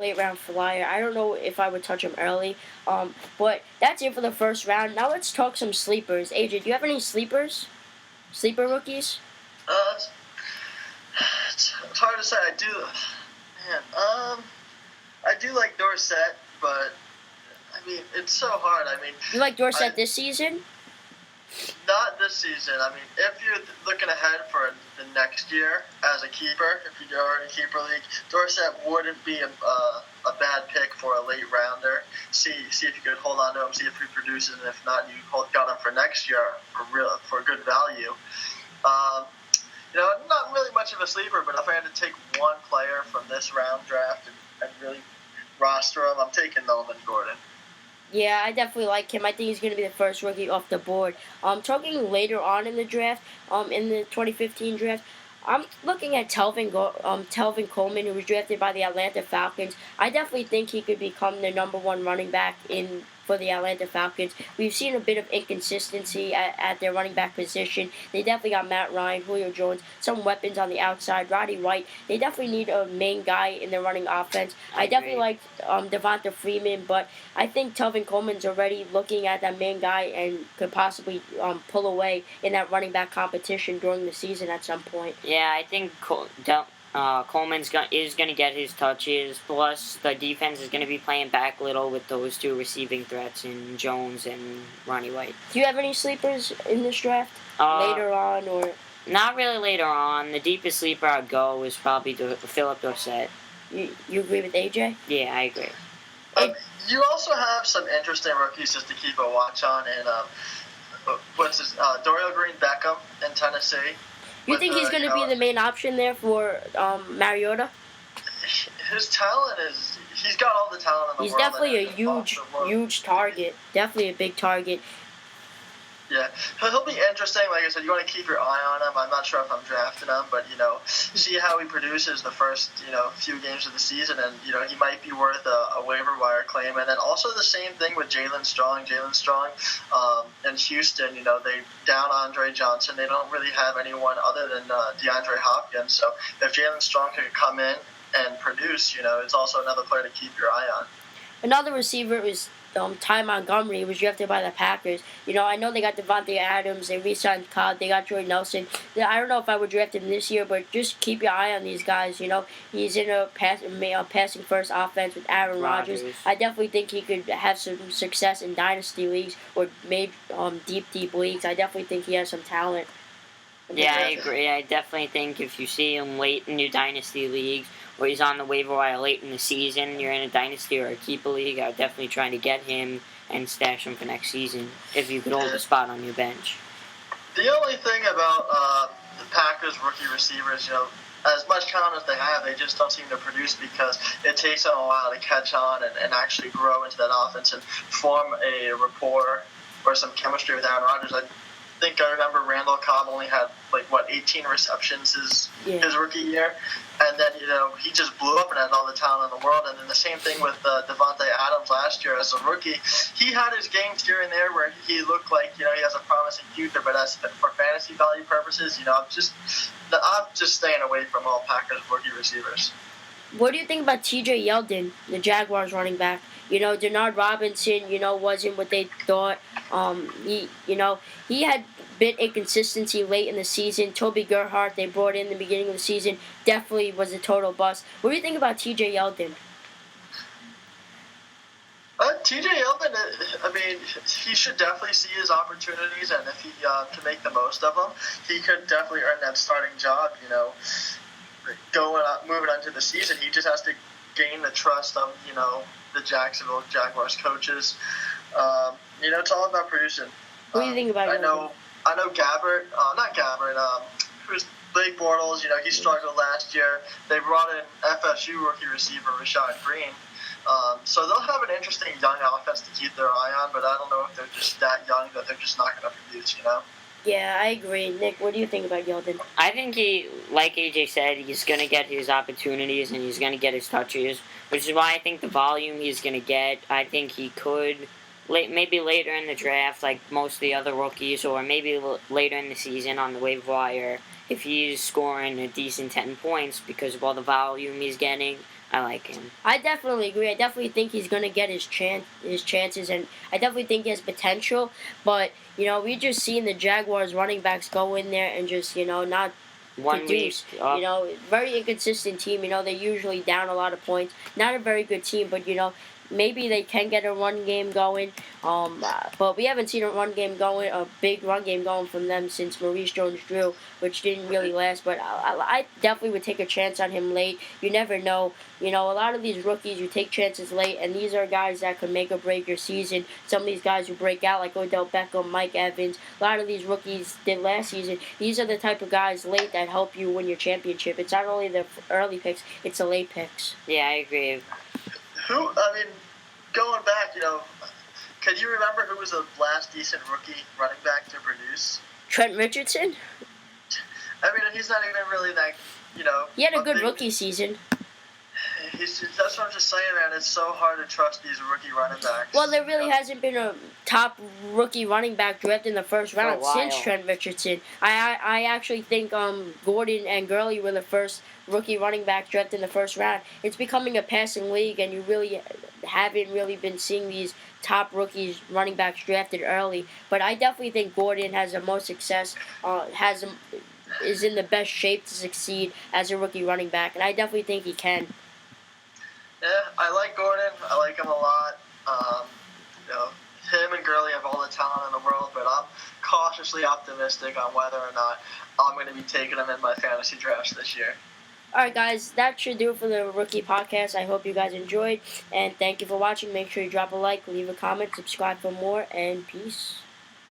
late round flyer. I don't know if I would touch him early. But that's it for the first round. Now let's talk some sleepers. AJ, do you have any sleepers? Sleeper rookies? Uh, it's hard to say. I do, man. I do like Dorsett, but I mean, it's so hard. I mean, You like Dorsett this season? not this season. I mean, if you're looking ahead for the next year as a keeper, if you're in a keeper league, Dorsett wouldn't be a bad pick for a late rounder. See if you could hold on to him, see if he produces, and if not, you got him for next year for good value. Not really much of a sleeper, but if I had to take one player from this round draft and really roster him, I'm taking Melvin Gordon. Yeah, I definitely like him. I think he's going to be the first rookie off the board. Talking later on in the draft, in the 2015 draft, I'm looking at Telvin Coleman, who was drafted by the Atlanta Falcons. I definitely think he could become the number one running back for the Atlanta Falcons. We've seen a bit of inconsistency at their running back position. They definitely got Matt Ryan, Julio Jones, some weapons on the outside, Roddy White. They definitely need a main guy in their running offense. I definitely like Devonta Freeman, but I think Telvin Coleman's already looking at that main guy and could possibly pull away in that running back competition during the season at some point. Yeah, I think Coleman's is going to get his touches. Plus, the defense is going to be playing back little with those two receiving threats in Jones and Ronnie White. Do you have any sleepers in this draft later on, or not really later on? The deepest sleeper I'd go is probably Philip Dorsett. You agree with AJ? Yeah, I agree. You also have some interesting rookies just to keep a watch on, and Dorial Green-Beckham in Tennessee. You think he's going to be the main option there for Mariota? His talent he's got all the talent in the world. He's definitely a huge target. Definitely a big target. Yeah, he'll be interesting. Like I said, you want to keep your eye on him. I'm not sure if I'm drafting him, but see how he produces the first few games of the season, and he might be worth a waiver wire claim. And then also the same thing with Jalen Strong. In Houston, they down Andre Johnson. They don't really have anyone other than DeAndre Hopkins. So if Jalen Strong can come in and produce, it's also another player to keep your eye on. Another receiver is Ty Montgomery. He was drafted by the Packers. I know they got Devontae Adams. They re-signed Cobb. They got Jordy Nelson. I don't know if I would draft him this year, but just keep your eye on these guys. He's in a passing first offense with Aaron Rodgers. I definitely think he could have some success in dynasty leagues or maybe deep leagues. I definitely think he has some talent. Yeah, I agree. I definitely think if you see him late in your dynasty leagues, or he's on the waiver wire late in the season, you're in a dynasty or a keeper league, I'd definitely try to get him and stash him for next season if you could hold a spot on your bench. The only thing about the Packers rookie receivers, as much talent as they have, they just don't seem to produce because it takes them a while to catch on and actually grow into that offense and form a rapport or some chemistry with Aaron Rodgers. I remember Randall Cobb only had 18 receptions his rookie year, and then he just blew up and had all the talent in the world. And then the same thing with Devontae Adams last year as a rookie. He had his games here and there where he looked like he has a promising future, but for fantasy value purposes, I'm just staying away from all Packers rookie receivers. What do you think about T.J. Yeldon, the Jaguars running back? Denard Robinson, wasn't what they thought. He had bit inconsistency late in the season. Toby Gerhart, they brought in the beginning of the season, definitely was a total bust. What do you think about T.J. Yeldon? T.J. Yeldon, he should definitely see his opportunities, and if he can make the most of them, he could definitely earn that starting job, moving on to the season. He just has to gain the trust of, the Jacksonville Jaguars coaches. It's all about producing. What do you think about Yeldon? I know who's Blake Bortles, he struggled last year. They brought in FSU rookie receiver Rashad Green. So they'll have an interesting young offense to keep their eye on, but I don't know if they're just that young that they're just not going to produce, Yeah, I agree. Nick, what do you think about Yeldon? I think like AJ said, he's going to get his opportunities and he's going to get his touches, which is why I think the volume he's going to get, I think he could, maybe later in the draft, like most of the other rookies, or maybe later in the season on the waiver wire, if he's scoring a decent 10 points because of all the volume he's getting, I like him. I definitely agree. I definitely think he's gonna get his chances, and I definitely think he has potential. But we just seen the Jaguars running backs go in there and just not 1 week. produce. Very inconsistent team. They're usually down a lot of points. Not a very good team, but maybe they can get a run game going. But we haven't seen a big run game going from them since Maurice Jones-Drew, which didn't really last. But I definitely would take a chance on him late. You never know. A lot of these rookies, you take chances late, and these are guys that could make or break your season. Some of these guys who break out, like Odell Beckham, Mike Evans, a lot of these rookies did last season. These are the type of guys late that help you win your championship. It's not only the early picks, it's the late picks. Yeah, I agree. Going back, can you remember who was the last decent rookie running back to produce? Trent Richardson? He's not even really that, He had a good rookie season. That's what I'm just saying, man. It's so hard to trust these rookie running backs. Well, there really hasn't been a top rookie running back drafted in the first round since while. Trent Richardson. I actually think Gordon and Gurley were the first rookie running back drafted in the first round. It's becoming a passing league, and you really haven't really been seeing these top rookies running backs drafted early. But I definitely think Gordon has the most success, is in the best shape to succeed as a rookie running back, and I definitely think he can. Yeah, I like Gordon. I like him a lot. Him and Gurley have all the talent in the world, but I'm cautiously optimistic on whether or not I'm going to be taking them in my fantasy drafts this year. Alright guys, that should do it for the Rookie Podcast. I hope you guys enjoyed, and thank you for watching. Make sure you drop a like, leave a comment, subscribe for more, and peace.